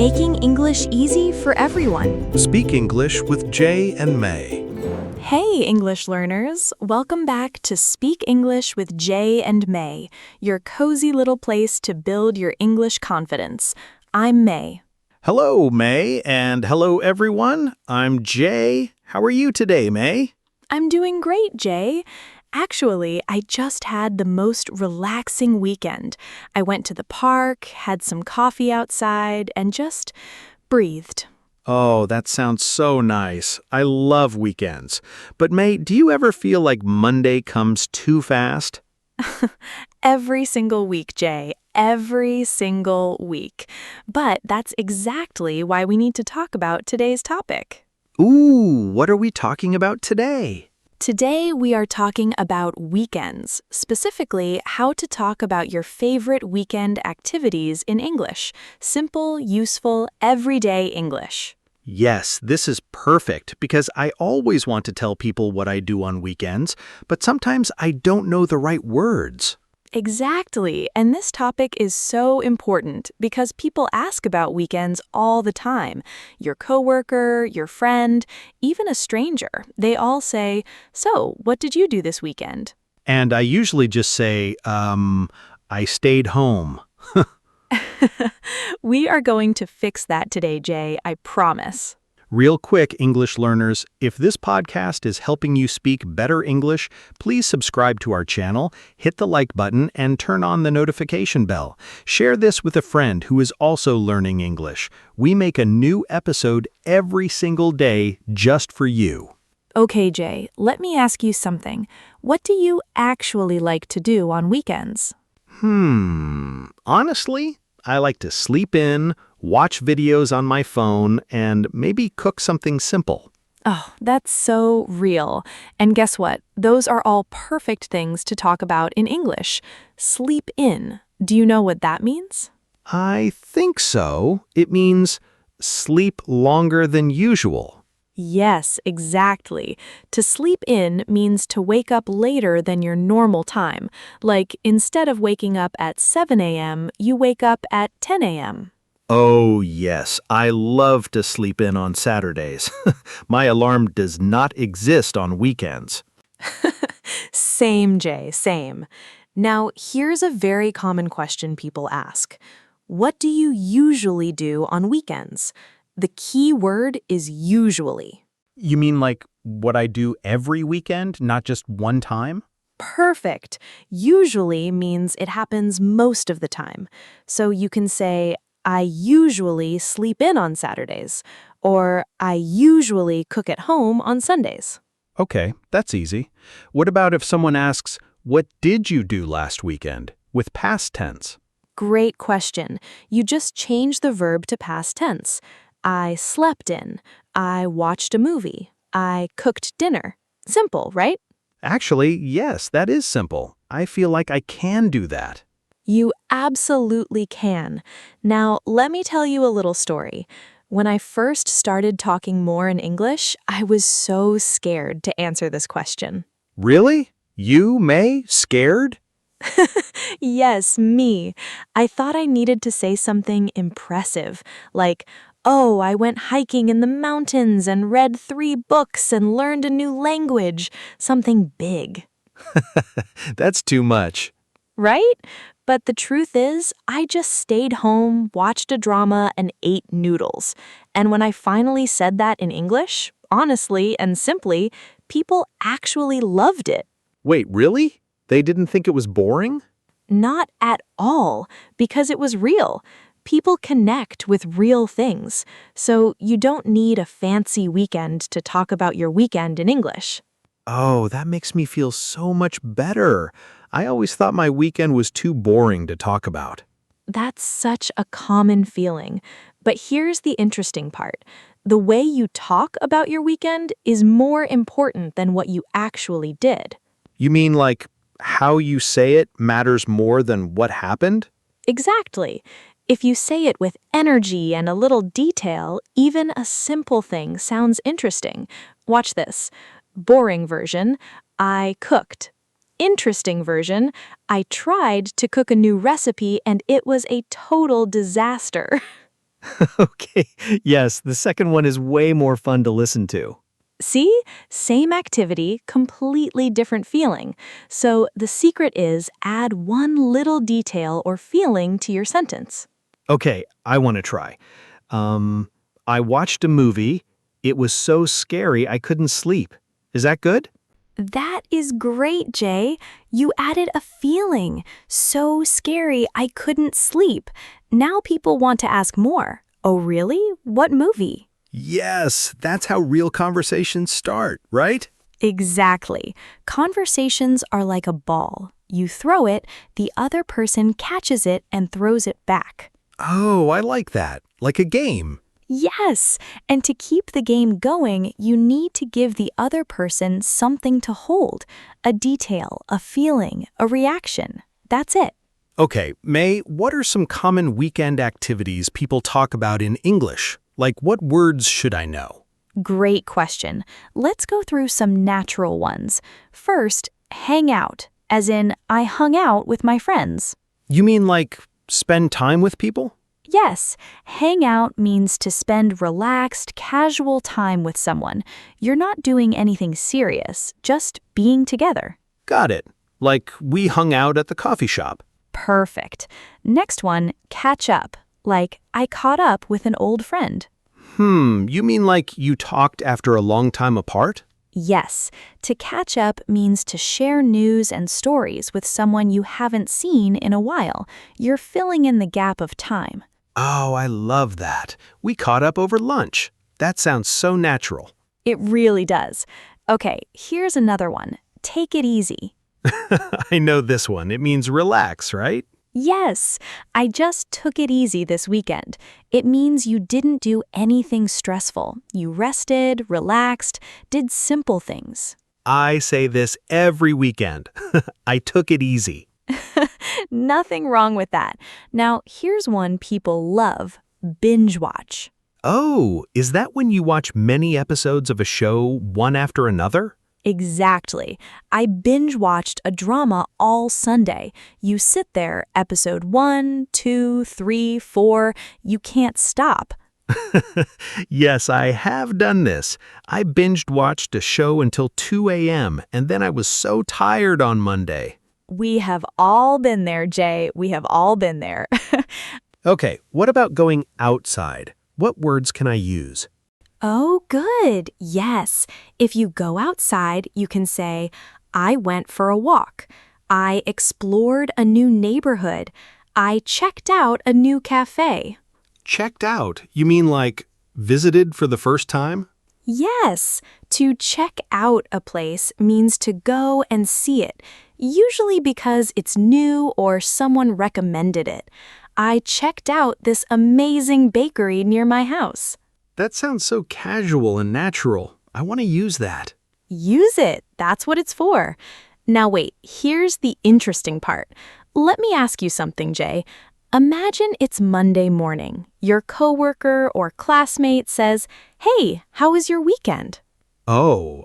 making English easy for everyone. Speak English with Jay and May. Hey, English learners. Welcome back to Speak English with Jay and May, your cozy little place to build your English confidence. I'm May. Hello, May, and hello, everyone. I'm Jay. How are you today, May? I'm doing great, Jay. Actually, I just had the most relaxing weekend. I went to the park, had some coffee outside, and just breathed. Oh, that sounds so nice. I love weekends. But May, do you ever feel like Monday comes too fast? Every single week, Jay. Every single week. But that's exactly why we need to talk about today's topic. Ooh, what are we talking about today? Today, we are talking about weekends, specifically how to talk about your favorite weekend activities in English. Simple, useful, everyday English. Yes, this is perfect because I always want to tell people what I do on weekends, but sometimes I don't know the right words. Exactly, and this topic is so important because people ask about weekends all the time. Your coworker, your friend, even a stranger, they all say, "So, what did you do this weekend?" And I usually just say, I stayed home. We are going to fix that today, Jay, I promise. Real quick, English learners, if this podcast is helping you speak better English, please subscribe to our channel, hit the like button, and turn on the notification bell. Share this with a friend who is also learning English. We make a new episode every single day just for you. Okay, Jay, let me ask you something. What do you actually like to do on weekends? Honestly, I like to sleep in, watch videos on my phone, and maybe cook something simple. Oh, that's so real. And guess what? Those are all perfect things to talk about in English. Sleep in. Do you know what that means? I think so. It means sleep longer than usual. Yes, exactly. To sleep in means to wake up later than your normal time. Like, instead of waking up at 7 a.m., you wake up at 10 a.m. Oh, yes. I love to sleep in on Saturdays. My alarm does not exist on weekends. Same, Jay, same. Now, here's a very common question people ask. What do you usually do on weekends? The key word is usually. You mean like what I do every weekend, not just one time? Perfect. Usually means it happens most of the time. So you can say, I usually sleep in on Saturdays, or I usually cook at home on Sundays. Okay, that's easy. What about if someone asks, what did you do last weekend? With past tense. Great question. You just change the verb to past tense. I slept in. I watched a movie. I cooked dinner. Simple, right? Actually, yes, that is simple. I feel like I can do that. You absolutely can. Now, let me tell you a little story. When I first started talking more in English, I was so scared to answer this question. Really? You, May, scared? Yes, me. I thought I needed to say something impressive, like, oh, I went hiking in the mountains and read 3 books and learned a new language, something big. That's too much. Right? But the truth is, I just stayed home, watched a drama, and ate noodles. And when I finally said that in English, honestly and simply, people actually loved it. Wait, really? They didn't think it was boring? Not at all, because it was real. People connect with real things, so you don't need a fancy weekend to talk about your weekend in English. Oh, that makes me feel so much better. I always thought my weekend was too boring to talk about. That's such a common feeling. But here's the interesting part. The way you talk about your weekend is more important than what you actually did. You mean like how you say it matters more than what happened? Exactly. If you say it with energy and a little detail, even a simple thing sounds interesting. Watch this. Boring version, I cooked. Interesting version, I tried to cook a new recipe and it was a total disaster. Okay, yes, the second one is way more fun to listen to. See? Same activity, completely different feeling. So the secret is add one little detail or feeling to your sentence. Okay, I want to try. Um, I watched a movie. It was so scary I couldn't sleep. Is that good? That is great, Jay. You added a feeling. So scary, I couldn't sleep. Now people want to ask more. Oh, really? What movie? Yes, that's how real conversations start, right? Exactly. Conversations are like a ball. You throw it, the other person catches it and throws it back. Oh, I like that. Like a game. Yes, and to keep the game going, you need to give the other person something to hold, a detail, a feeling, a reaction. That's it. Okay, May, what are some common weekend activities people talk about in English? Like, what words should I know? Great question. Let's go through some natural ones. First, hang out, as in, I hung out with my friends. You mean like spend time with people? Yes, hang out means to spend relaxed, casual time with someone. You're not doing anything serious, just being together. Got it. Like, we hung out at the coffee shop. Perfect. Next one, catch up. Like, I caught up with an old friend. You mean like you talked after a long time apart? Yes, to catch up means to share news and stories with someone you haven't seen in a while. You're filling in the gap of time. Oh, I love that. We caught up over lunch. That sounds so natural. It really does. Okay, here's another one. Take it easy. I know this one. It means relax, right? Yes, I just took it easy this weekend. It means you didn't do anything stressful. You rested, relaxed, did simple things. I say this every weekend. I took it easy. Nothing wrong with that. Now, here's one people love, binge watch. Oh, is that when you watch many episodes of a show one after another? Exactly. I binge watched a drama all Sunday. You sit there, episode 1, 2, 3, 4. You can't stop. Yes, I have done this. I binged watched a show until 2 a.m., and then I was so tired on Monday. We have all been there, Jay. We have all been there. Okay, what about going outside? What words can I use? Oh, good. Yes. If you go outside, you can say, I went for a walk. I explored a new neighborhood. I checked out a new cafe. Checked out? You mean like visited for the first time? Yes, to check out a place means to go and see it, usually because it's new or someone recommended it. I checked out this amazing bakery near my house. That sounds so casual and natural. I want to use that. Use it. That's what it's for. Now wait, here's the interesting part. Let me ask you something, Jay. Imagine it's Monday morning. Your coworker or classmate says, "Hey, how was your weekend?" Oh,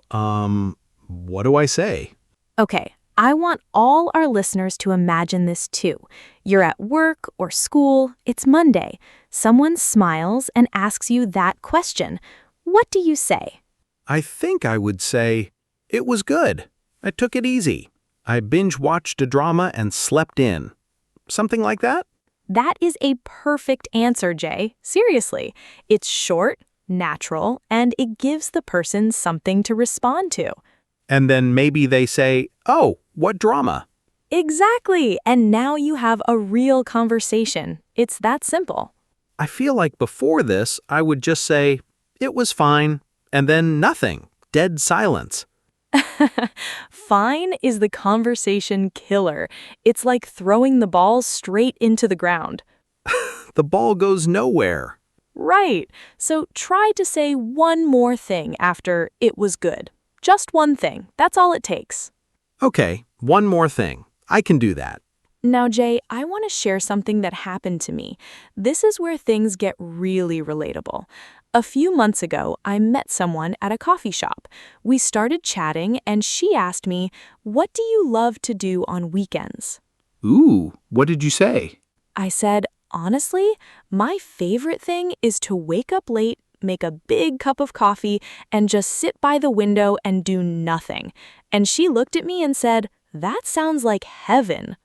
what do I say? Okay, I want all our listeners to imagine this too. You're at work or school, it's Monday. Someone smiles and asks you that question. What do you say? I think I would say, it was good. I took it easy. I binge-watched a drama and slept in. Something like that? That is a perfect answer, Jay. Seriously. It's short, natural, and it gives the person something to respond to. And then maybe they say, oh, what drama? Exactly. And now you have a real conversation. It's that simple. I feel like before this, I would just say, it was fine, and then nothing. Dead silence. Fine is the conversation killer. It's like throwing the ball straight into the ground. The ball goes nowhere. Right. So try to say one more thing after "it was good." Just one thing. That's all it takes. Okay, one more thing. I can do that. Now, Jay, I want to share something that happened to me. This is where things get really relatable. A few months ago, I met someone at a coffee shop. We started chatting, and she asked me, "What do you love to do on weekends?" Ooh, what did you say? I said, Honestly, my favorite thing is to wake up late, make a big cup of coffee, and just sit by the window and do nothing. And she looked at me and said, "That sounds like heaven."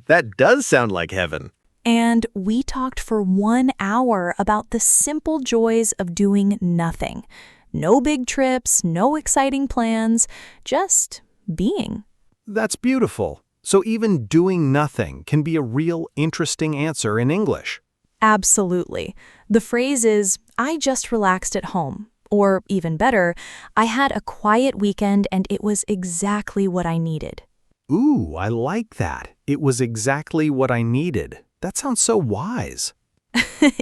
That does sound like heaven. And we talked for 1 hour about the simple joys of doing nothing. No big trips, no exciting plans, just being. That's beautiful. So even doing nothing can be a real interesting answer in English. Absolutely. The phrase is, "I just relaxed at home." Or even better, "I had a quiet weekend and it was exactly what I needed." Ooh, I like that. It was exactly what I needed. That sounds so wise.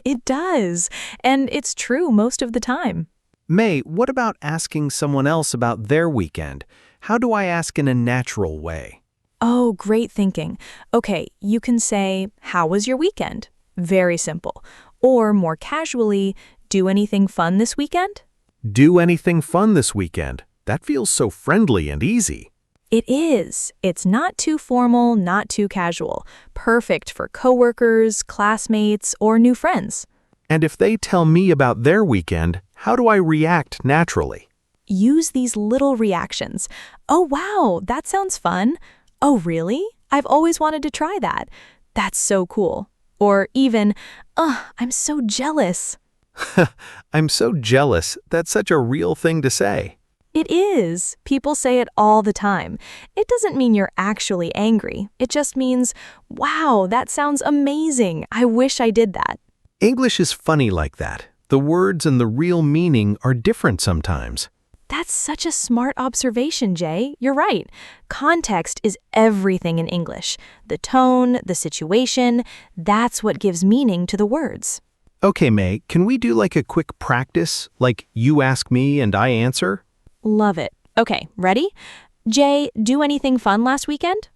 It does. And it's true most of the time. May, what about asking someone else about their weekend? How do I ask in a natural way? Oh, great thinking. Okay, you can say, "How was your weekend?" Very simple. Or more casually, "Do anything fun this weekend?" Do anything fun this weekend? That feels so friendly and easy. It is. It's not too formal, not too casual. Perfect for coworkers, classmates, or new friends. And if they tell me about their weekend, how do I react naturally? Use these little reactions. "Oh, wow, that sounds fun." "Oh, really? I've always wanted to try that. That's so cool." Or even, "I'm so jealous." I'm so jealous. That's such a real thing to say. It is. People say it all the time. It doesn't mean you're actually angry. It just means, "Wow, that sounds amazing. I wish I did that." English is funny like that. The words and the real meaning are different sometimes. That's such a smart observation, Jay. You're right. Context is everything in English. The tone, the situation, that's what gives meaning to the words. Okay, May, can we do like a quick practice? Like you ask me and I answer? Love it. Okay, ready? Jay, do anything fun last weekend?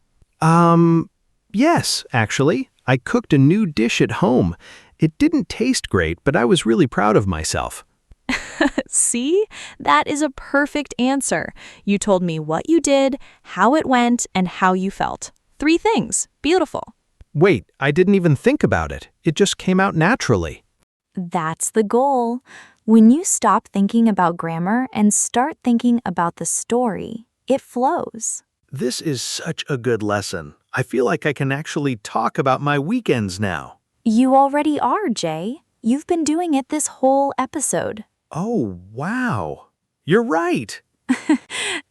Yes, actually. I cooked a new dish at home. It didn't taste great, but I was really proud of myself. See? That is a perfect answer. You told me what you did, how it went, and how you felt. 3 things. Beautiful. Wait, I didn't even think about it. It just came out naturally. That's the goal. When you stop thinking about grammar and start thinking about the story, it flows. This is such a good lesson. I feel like I can actually talk about my weekends now. You already are, Jay. You've been doing it this whole episode. Oh, wow. You're right.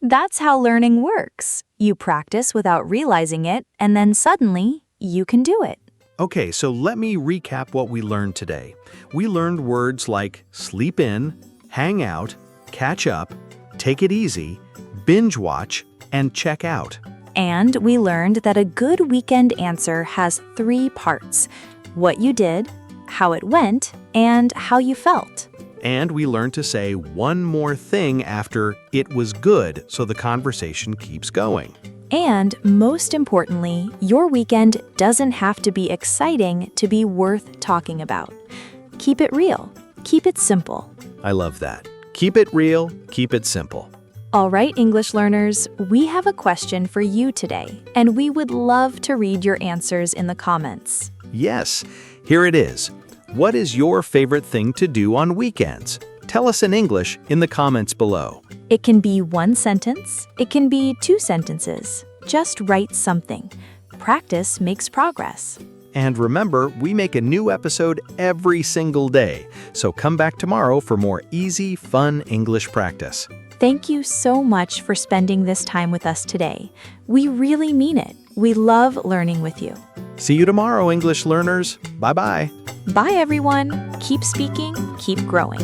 That's how learning works. You practice without realizing it, and then suddenly, you can do it. Okay, so let me recap what we learned today. We learned words like sleep in, hang out, catch up, take it easy, binge watch, and check out. And we learned that a good weekend answer has 3 parts: what you did, how it went, and how you felt. And we learned to say one more thing after "it was good" so the conversation keeps going. And most importantly, your weekend doesn't have to be exciting to be worth talking about. Keep it real. Keep it simple. I love that. Keep it real, keep it simple. All right, English learners, we have a question for you today, and we would love to read your answers in the comments. Yes, here it is. What is your favorite thing to do on weekends? Tell us in English in the comments below. It can be 1 sentence. It can be 2 sentences. Just write something. Practice makes progress. And remember, we make a new episode every single day, so come back tomorrow for more easy, fun English practice. Thank you so much for spending this time with us today. We really mean it. We love learning with you. See you tomorrow, English learners. Bye-bye. Bye, everyone. Keep speaking, keep growing.